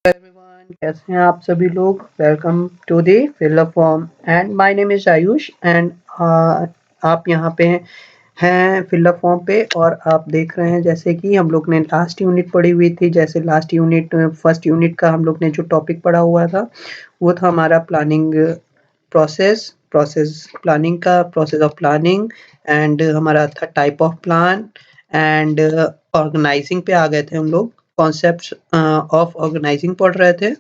Everyone, कैसे हैं आप सभी लोग। Welcome to the fill form and my name is Ayush and आप यहाँ पे हैं फिल फॉर्म पे। और आप देख रहे हैं जैसे कि हम लोग ने लास्ट यूनिट पढ़ी हुई थी। जैसे लास्ट यूनिट फर्स्ट यूनिट का हम लोग ने जो टॉपिक पढ़ा हुआ था वो था हमारा प्लानिंग प्रोसेस प्लानिंग का प्रोसेस ऑफ प्लानिंग। एंड हमारा था type of plan and organising पे आ गए थे हम लोग। कॉन्सेप्ट्स ऑफ ऑर्गेनाइजिंग पढ़ रहे थे।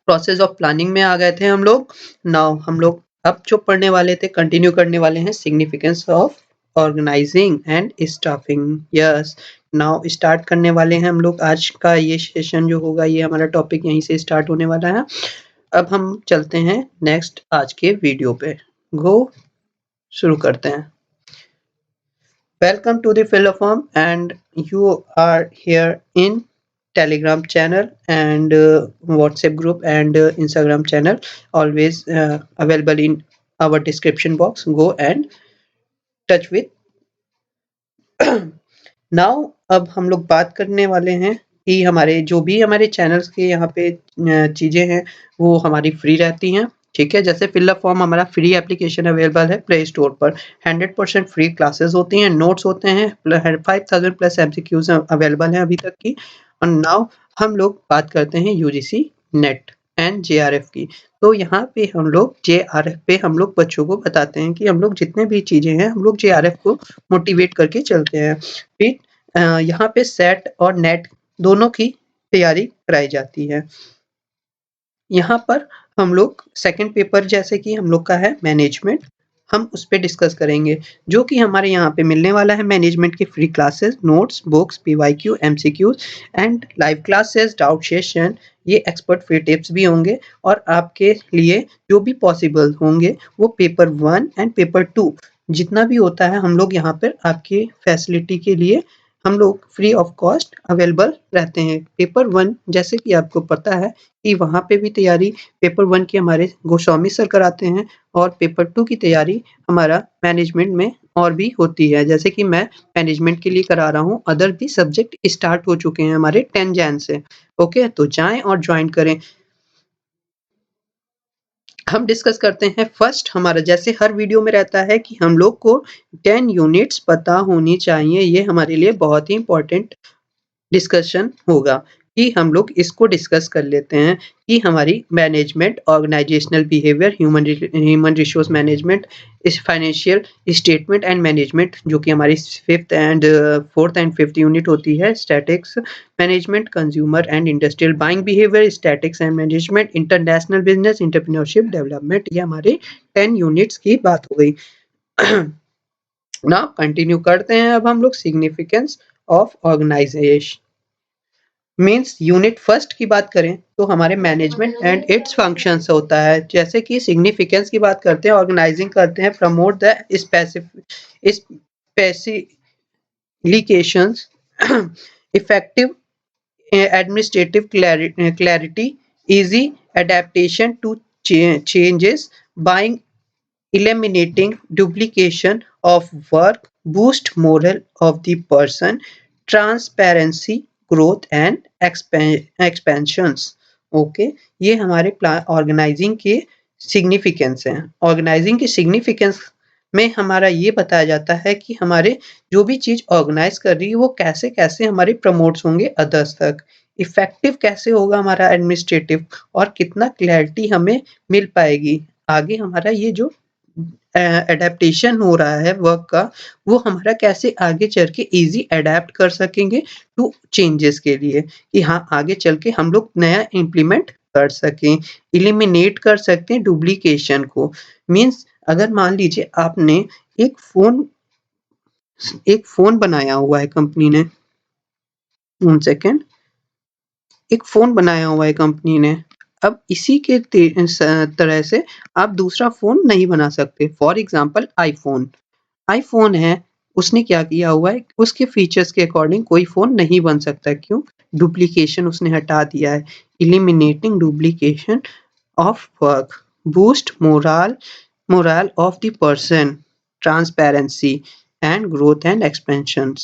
प्रोसेस ऑफ प्लानिंग में आ गए थे हम लोग। नाउ हम लोग अब जो पढ़ने वाले थे कंटिन्यू करने वाले हैं significance of organising and staffing. Yes, now start करने वाले हैं हम लोग। आज का ये सेशन जो होगा ये हमारा टॉपिक यहीं से स्टार्ट होने वाला है। अब हम चलते हैं नेक्स्ट आज के वीडियो पे। गो शुरू करते हैं। Welcome to the Philoform and you are here in Telegram channel and WhatsApp group and Instagram channel, always available in our description box. Go and touch with. Now अब हम लोग बात करने वाले हैं कि हमारे जो भी हमारे चैनल्स के यहाँ पे चीज़ें हैं वो हमारी फ्री रहती हैं। ठीक है, जैसे फिल फॉर्म हमारा फ्री एप्लीकेशन अवेलेबल है प्ले स्टोर पर। 100% फ्री क्लासेस होती हैं, नोट्स होते हैं, 5000 प्लस एमसीक्यूज अवेलेबल हैं अभी तक की। और नाउ हम लोग बात करते हैं यूजीसी नेट एंड जेआरएफ की। तो यहाँ पे हम लोग जेआरएफ पे हम लोग बच्चों को बताते हैं कि हम लोग जितने भी चीज़ें हैं हम लोग जेआरएफ को मोटिवेट करके चलते हैं। फिर यहाँ पे सेट और नेट दोनों की तैयारी कराई जाती है। यहाँ पर हम लोग सेकंड पेपर जैसे कि हम लोग का है मैनेजमेंट, हम उस पे डिस्कस करेंगे जो कि हमारे यहाँ पे मिलने वाला है। मैनेजमेंट की free classes, notes, books, PYQ, MCQs and live classes, doubt session, ये एक्सपर्ट फ्री टिप्स भी होंगे। और आपके लिए जो भी पॉसिबल होंगे वो पेपर 1 एंड पेपर 2 जितना भी होता है हम लोग यहाँ पर आपकी फैसिलिटी के लिए हम लोग फ्री ऑफ कॉस्ट अवेलेबल रहते हैं। पेपर 1 जैसे कि आपको पता है कि वहाँ पे भी तैयारी पेपर 1 की हमारे गोस्वामी सर कराते हैं और पेपर 2 की तैयारी हमारा मैनेजमेंट में और भी होती है। जैसे कि मैं मैनेजमेंट के लिए करा रहा हूँ, अदर भी सब्जेक्ट स्टार्ट हो चुके हैं हमारे 10 जैन से। ओके, तो जाएं और ज्वाइन करें। हम डिस्कस करते हैं फर्स्ट। हमारा जैसे हर वीडियो में रहता है कि हम लोग को 10 यूनिट्स पता होनी चाहिए। ये हमारे लिए बहुत ही इंपॉर्टेंट डिस्कशन होगा कि हम लोग इसको डिस्कस कर लेते हैं कि हमारी management, organisational behaviour, human resource management, इस फाइनेंशियल स्टेटमेंट एंड मैनेजमेंट जो कि हमारी फोर्थ एंड फिफ्थ यूनिट होती है। Statics management, consumer and industrial buying behaviour, statics and management, international business, entrepreneurship development. ये हमारे 10 यूनिट्स की बात हो गई। ना कंटिन्यू करते हैं अब हम लोग significance of organisation. Means unit first की बात करें तो हमारे मैनेजमेंट एंड इट्स फंक्शंस होता है। जैसे कि सिग्निफिकेंस की बात करते हैं, ऑर्गेनाइजिंग करते हैं, promote the specifications, effective administrative clarity, easy adaptation to changes, buying, eliminating duplication of work, boost morale of the person, transparency, growth and expansions. Okay, ये हमारे ऑर्गेनाइजिंग के सिग्निफिकेंस हैं। ऑर्गेनाइजिंग की सिग्निफिकेंस में हमारा ये बताया जाता है कि हमारे जो भी चीज़ ऑर्गेनाइज कर रही है वो कैसे कैसे हमारे प्रमोट्स होंगे अदर्स तक, इफेक्टिव कैसे होगा हमारा एडमिनिस्ट्रेटिव, और कितना क्लैरिटी हमें मिल पाएगी आगे। हमारा ये जो एडेप्टेशन हो रहा है वर्क का वो हमारा कैसे आगे चल के इजी अडेप्ट कर सकेंगे टू चेंजेस के लिए, कि हाँ आगे चल के हम लोग नया इम्प्लीमेंट कर सकें, इलिमिनेट कर सकते हैं डुप्लीकेशन को। मीन्स अगर मान लीजिए आपने एक फोन बनाया हुआ है कंपनी ने, 1 सेकेंड, एक फोन बनाया हुआ है कंपनी ने, अब इसी के तरह से आप दूसरा फोन नहीं बना सकते। फॉर एग्जांपल आईफोन है, उसने क्या किया हुआ है, उसके फीचर्स के अकॉर्डिंग कोई फोन नहीं बन सकता। क्यों? डुप्लीकेशन उसने हटा दिया है। Eliminating duplication of work, boost moral of the person, transparency and growth and expansion.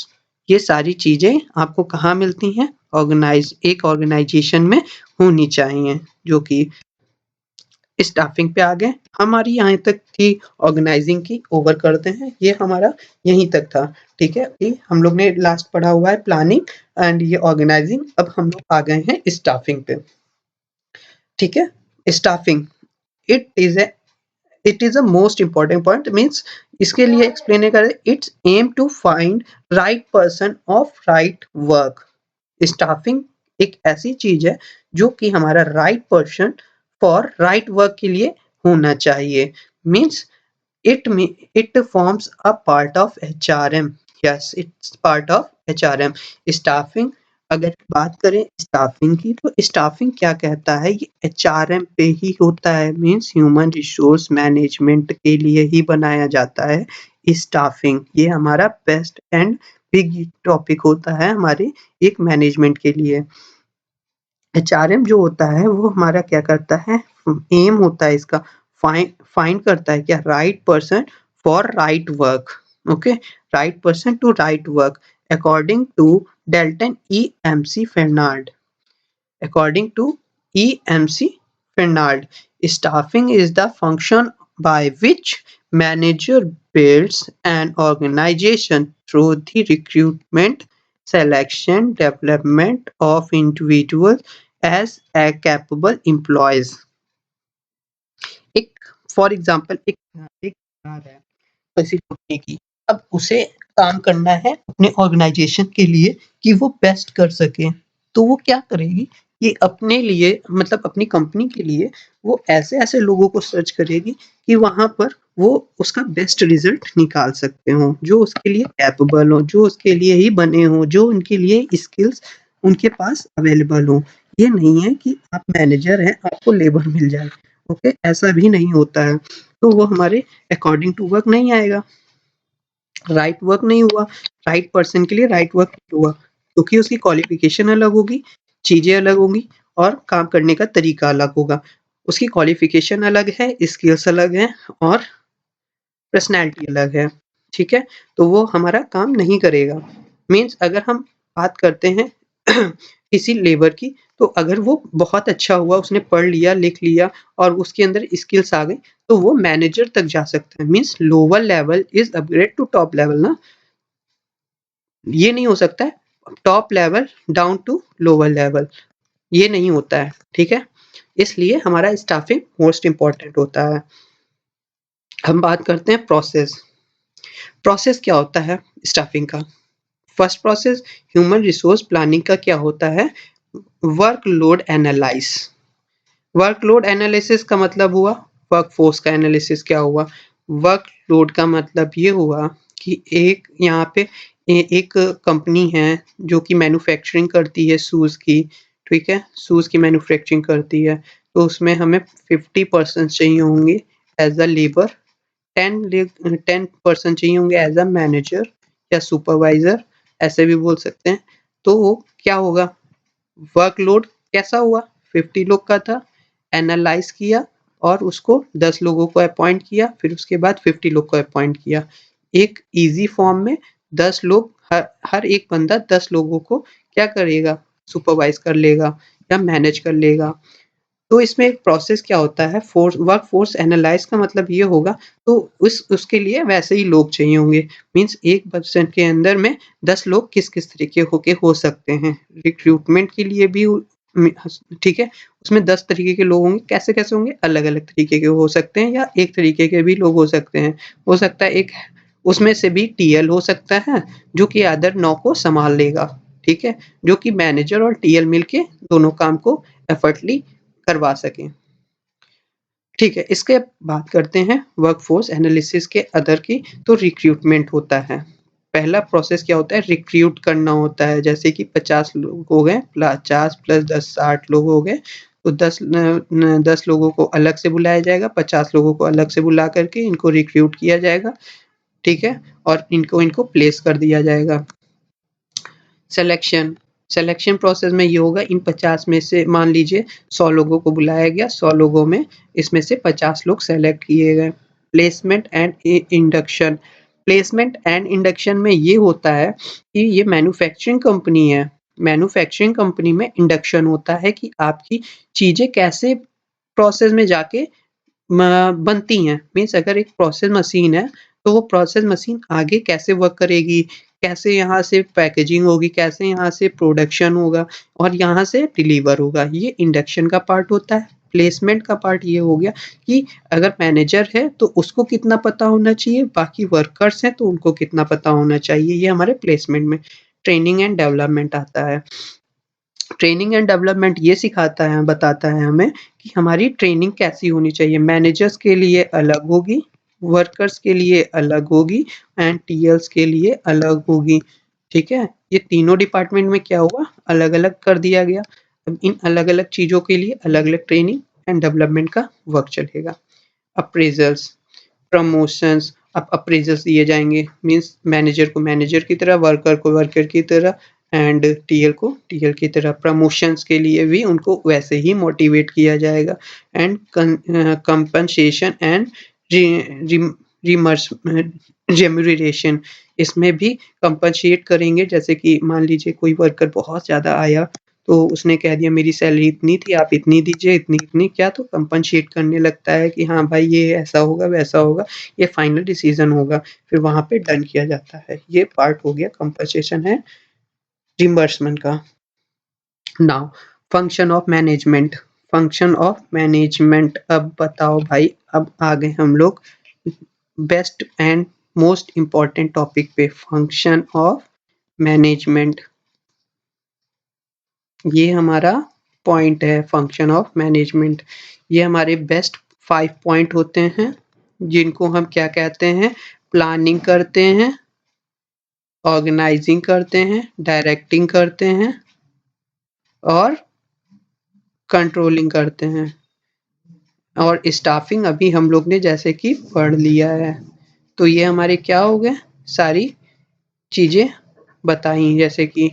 ये सारी चीजें आपको कहाँ मिलती हैं? एक ऑर्गेनाइजेशन में होनी चाहिए, जो कि स्टाफिंग पे आ गए। हमारी यहाँ तक थी ऑर्गेनाइजिंग की, ओवर करते हैं। ये हमारा यहीं तक था, ठीक है। ये हम लोग ने लास्ट पढ़ा हुआ है प्लानिंग एंड ये ऑर्गेनाइजिंग। अब हम लोग आ गए हैं स्टाफिंग पे, ठीक है। Staffing it is a most important point, means इसके लिए एक्सप्लेन करें, it's aim to find right person of right work. Staffing एक ऐसी चीज है जो कि हमारा right person for right work के लिए होना चाहिए। Means it forms a part of HRM. Yes, it's part of HRM. Staffing, अगर बात करें स्टाफिंग की, तो स्टाफिंग क्या कहता है, ये HRM पे ही होता है। मीन्स ह्यूमन रिसोर्स मैनेजमेंट के लिए ही बनाया जाता है स्टाफिंग। ये हमारा बेस्ट एंड बिग टॉपिक होता है हमारे एक मैनेजमेंट के लिए। HRM जो होता है वो हमारा क्या करता है, एम होता है इसका, फाइंड करता है क्या, right person for right work. Okay, right person to right work according to Dalton EMC Fernald. According to EMC Fernald, staffing is the function by which manager builds an organization through the recruitment, selection, development of individuals as a capable employees. एक for example एक एक car है किसी company की, अब उसे काम करना है अपने ऑर्गेनाइजेशन के लिए कि वो बेस्ट कर सके, तो वो क्या करेगी, ये अपने लिए मतलब अपनी कंपनी के लिए वो ऐसे-ऐसे लोगों को सर्च करेगी कि वहाँ पर वो उसका बेस्ट रिजल्ट निकाल सकते हों, जो उसके लिए कैपेबल हों, जो उसके लिए ही बने हों, जो उनके लिए स्किल्स उनके पास अवेलेबल हों। ये नहीं है कि आप मैनेजर हैं, आपको लेबर मिल जाए, ओके, ऐसा भी नहीं होता है। तो वो हमारे अकॉर्डिंग टू वर्क नहीं आएगा, राइट वर्क नहीं हुआ, राइट पर्सन के लिए राइट वर्क नहीं हुआ, क्योंकि उसकी क्वालिफिकेशन अलग होगी, चीज़ें अलग होंगी और काम करने का तरीका अलग होगा। उसकी क्वालिफिकेशन अलग है, स्किल्स अलग हैं और पर्सनैलिटी अलग है, ठीक है? तो वो हमारा काम नहीं करेगा। मीन्स अगर हम बात करते हैं किसी लेबर की, तो अगर वो बहुत अच्छा हुआ, उसने पढ़ लिया, लिख लिया और उसके अंदर स्किल्स आ गई, तो वो मैनेजर तक जा सकता है। Means lower level is upgrade to top level ना। ये नहीं हो सकता है top level down to lower level, ये नहीं होता है, ठीक है? इसलिए हमारा स्टाफिंग मोस्ट इम्पोर्टेंट होता है। हम बात करते हैं प्रोसेस। प्रोसेस क्या होता है स्टाफिंग का? First process human resource planning का क्या होता है, वर्कलोड एनालाइज। वर्कलोड एनालिसिस का मतलब हुआ वर्कफोर्स का एनालिसिस क्या हुआ, वर्कलोड का मतलब ये हुआ कि एक यहाँ पे एक कंपनी है जो कि मैन्युफैक्चरिंग करती है शूज़ की, ठीक है, शूज़ की मैन्युफैक्चरिंग करती है, तो उसमें हमें 50 पर्सन चाहिए होंगे एज अ लेबर, 10 पर्सन चाहिए होंगे एज अ मैनेजर या सुपरवाइजर, ऐसे भी बोल सकते हैं। तो वो क्या होगा, वर्कलोड कैसा हुआ, 50 लोग का था, एनालाइज किया और उसको 10 लोगों को अपॉइंट किया, फिर उसके बाद 50 लोग को अपॉइंट किया। एक ईजी फॉर्म में 10 लोग, हर एक बंदा 10 लोगों को क्या करेगा, सुपरवाइज कर लेगा या मैनेज कर लेगा। तो इसमें एक प्रोसेस क्या होता है, वर्कफोर्स एनालाइज का मतलब ये होगा, तो उसके लिए वैसे ही लोग चाहिए होंगे। मीन्स एक पर्सन के अंदर में 10 लोग किस-किस तरीके के हो सकते हैं। रिक्रूटमेंट के लिए भी ठीक है, उसमें 10 तरीके के लोग होंगे, कैसे-कैसे होंगे, अलग-अलग तरीके के हो सकते हैं या एक तरीके के भी लोग हो सकते हैं। हो सकता है एक उसमें से भी टीएल हो सकता है, जो कि अदर 9 को सँभाल लेगा, ठीक है? जो कि मैनेजर और टीएल मिलके दोनों काम को एफर्टली करवा सकें। ठीक है, इसके बात करते हैं वर्कफोर्स एनालिसिस के अदर की, तो रिक्रूटमेंट होता है। पहला प्रोसेस क्या होता है, रिक्रूट करना होता है, जैसे कि 50 लोग हो गए, 50 प्लस 10 60 लोग हो गए, तो 10 लोगों को अलग से बुलाया जाएगा, 50 लोगों को अलग से बुला करके इनको रिक्रूट किया जाएगा, ठीक है? और इनको इनको प्लेस कर दिया जाएगा। सिलेक्शन, सिलेक्शन प्रोसेस में ये होगा, इन 50 में से मान लीजिए 100 लोगों को बुलाया गया, 100 लोगों में इसमें से 50 लोग सेलेक्ट किए गए। Placement and induction, placement and induction में ये होता है कि ये मैन्युफैक्चरिंग कंपनी है, मैन्युफैक्चरिंग कंपनी में इंडक्शन होता है कि आपकी चीज़ें कैसे प्रोसेस में जाके बनती हैं। मीन्स अगर एक प्रोसेस मशीन है, तो वो प्रोसेस मशीन आगे कैसे वर्क करेगी, कैसे यहाँ से पैकेजिंग होगी, कैसे यहाँ से प्रोडक्शन होगा और यहाँ से डिलीवर होगा। ये इंडक्शन का पार्ट होता है। प्लेसमेंट का पार्ट ये हो गया कि अगर मैनेजर है तो उसको कितना पता होना चाहिए, बाकी वर्कर्स हैं तो उनको कितना पता होना चाहिए। ये हमारे प्लेसमेंट में ट्रेनिंग एंड डेवलपमेंट आता है। ट्रेनिंग एंड डेवलपमेंट ये सिखाता है, बताता है हमें कि हमारी ट्रेनिंग कैसी होनी चाहिए। मैनेजर्स के लिए अलग होगी, वर्कर्स के लिए अलग होगी एंड टीएल्स के लिए अलग होगी। ठीक है, ये तीनों डिपार्टमेंट में क्या हुआ, अलग अलग कर दिया गया। अब इन अलग अलग चीज़ों के लिए अलग अलग ट्रेनिंग एंड डेवलपमेंट का वर्क चलेगा। अप्रेजल्स, प्रमोशंस, अब अप्रेजल्स दिए जाएंगे। मीन्स मैनेजर को मैनेजर की तरह, वर्कर को वर्कर की तरह एंड टीएल को टीएल की तरह। प्रमोशंस के लिए भी उनको वैसे ही मोटिवेट किया जाएगा। एंड कंपनसेशन एंड रेम्यूनरेशन, इसमें भी कंपनसेट करेंगे। जैसे कि मान लीजिए कोई वर्कर बहुत ज़्यादा आया तो उसने कह दिया मेरी सैलरी इतनी थी, आप इतनी दीजिए, इतनी इतनी, क्या तो कंपनसेट करने लगता है कि हाँ भाई ये ऐसा होगा वैसा होगा, ये फाइनल डिसीजन होगा, फिर वहाँ पे डन किया जाता है। ये पार्ट हो गया कंपनसेशन है रिम्बर्समेंट का। Now function of management, function of management. अब बताओ भाई, अब आ गए हम लोग best and most important topic पे, फंक्शन ऑफ मैनेजमेंट। ये हमारा पॉइंट है, फंक्शन ऑफ मैनेजमेंट। ये हमारे बेस्ट 5 पॉइंट होते हैं जिनको हम क्या कहते हैं, प्लानिंग करते हैं, ऑर्गेनाइजिंग करते हैं, डायरेक्टिंग करते हैं और कंट्रोलिंग करते हैं। और स्टाफिंग अभी हम लोग ने जैसे कि पढ़ लिया है। तो ये हमारे क्या हो गए, सारी चीज़ें बताई जैसे कि।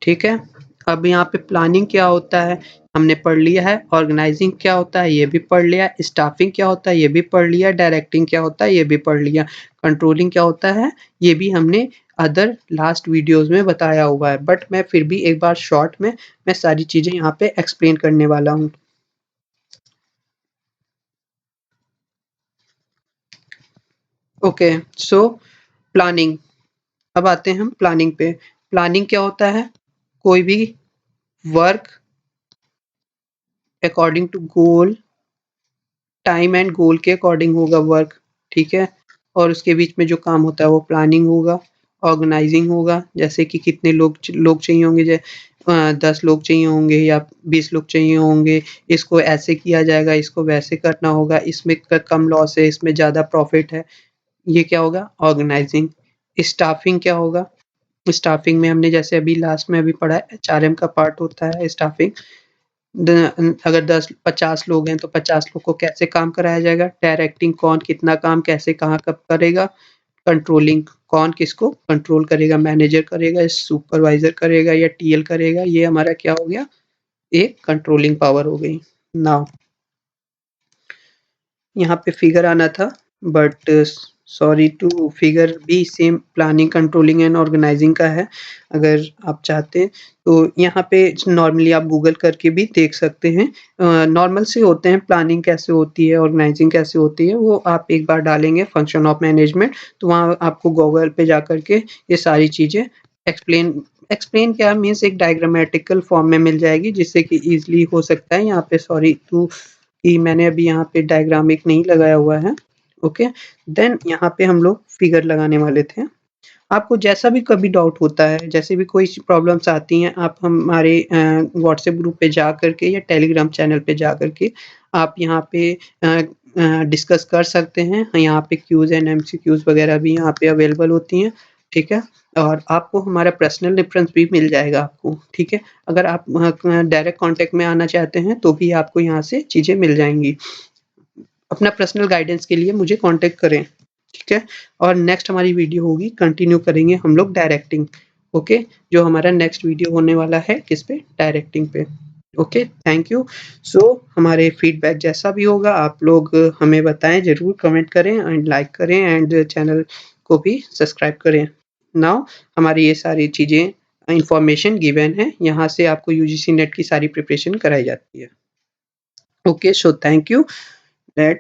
ठीक है, अब यहाँ पे प्लानिंग क्या होता है हमने पढ़ लिया है, ऑर्गेनाइजिंग क्या होता है ये भी पढ़ लिया, स्टाफिंग क्या होता है ये भी पढ़ लिया, डायरेक्टिंग क्या होता है ये भी पढ़ लिया, कंट्रोलिंग क्या होता है ये भी हमने अदर लास्ट वीडियोस में बताया हुआ है। बट मैं फिर भी एक बार शॉर्ट में मैं सारी चीज़ें यहाँ पे एक्सप्लेन करने वाला हूँ। Okay, so planning. अब आते हैं हम प्लानिंग पे। प्लानिंग क्या होता है, कोई भी work according to goal, time and goal के अकॉर्डिंग होगा वर्क। ठीक है, और उसके बीच में जो काम होता है वो प्लानिंग होगा, ऑर्गेनाइजिंग होगा। जैसे कि कितने लोग चाहिए होंगे, 10 लोग चाहिए होंगे या 20 लोग चाहिए होंगे, इसको ऐसे किया जाएगा, इसको वैसे करना होगा, इसमें कम लॉस है, इसमें ज़्यादा प्रॉफिट है। ये क्या होगा, ऑर्गेनाइजिंग। स्टाफिंग क्या होगा, स्टाफिंग में हमने जैसे अभी लास्ट में अभी पढ़ा है, एचआरएम का पार्ट होता है स्टाफिंग। अगर 10-50 लोग हैं तो 50 लोग को कैसे काम कराया जाएगा, डायरेक्टिंग कौन कितना काम कैसे कहाँ कब करेगा, कंट्रोलिंग कौन किसको कंट्रोल करेगा, मैनेजर करेगा, सुपरवाइजर करेगा या टीएल करेगा। ये हमारा क्या हो गया, एक कंट्रोलिंग पावर हो गई। नाउ यहाँ पे फिगर आना था बट सॉरी टू, फिगर भी same planning controlling and organising का है। अगर आप चाहते हैं तो यहाँ पे नॉर्मली आप गूगल करके भी देख सकते हैं। नॉर्मल से होते हैं, प्लानिंग कैसे होती है, ऑर्गेनाइजिंग कैसे होती है, वो आप एक बार डालेंगे फंक्शन ऑफ मैनेजमेंट तो वहाँ आपको गूगल पे जा करके ये सारी चीज़ें एक्सप्लेन एक्सप्लेन क्या मीन्स एक डायग्रामेटिकल फॉर्म में मिल जाएगी, जिससे कि ईजिली हो सकता है। यहाँ पे सॉरी टू कि मैंने अभी यहाँ पे डायग्रामिक नहीं लगाया हुआ है। ओके, देन यहाँ पे हम लोग फिगर लगाने वाले थे। आपको जैसा भी कभी डाउट होता है, जैसे भी कोई प्रॉब्लम्स आती हैं, आप हमारे व्हाट्सएप ग्रुप पे जा करके या टेलीग्राम चैनल पे जा करके आप यहाँ पे डिस्कस कर सकते हैं। यहाँ पे क्यूज़ एंड एमसीक्यूज़ वगैरह भी यहाँ पे अवेलेबल होती हैं। ठीक है, और आपको हमारा पर्सनल रेफरेंस भी मिल जाएगा आपको। ठीक है, अगर आप डायरेक्ट कॉन्टैक्ट में आना चाहते हैं तो भी आपको यहाँ से चीज़ें मिल जाएँगी। अपना पर्सनल गाइडेंस के लिए मुझे कॉन्टैक्ट करें। ठीक है, और नेक्स्ट हमारी वीडियो होगी, कंटिन्यू करेंगे हम लोग डायरेक्टिंग। ओके, जो हमारा नेक्स्ट वीडियो होने वाला है किस पे, डायरेक्टिंग पे। Okay, thank you. सो हमारे फीडबैक जैसा भी होगा आप लोग हमें बताएं, ज़रूर कमेंट करें एंड लाइक करें एंड चैनल को भी सब्सक्राइब करें। नाउ हमारी ये सारी चीज़ें इंफॉर्मेशन गिवन है, यहाँ से आपको यूजीसी नेट की सारी प्रिपरेशन कराई जाती है। Okay, so thank you that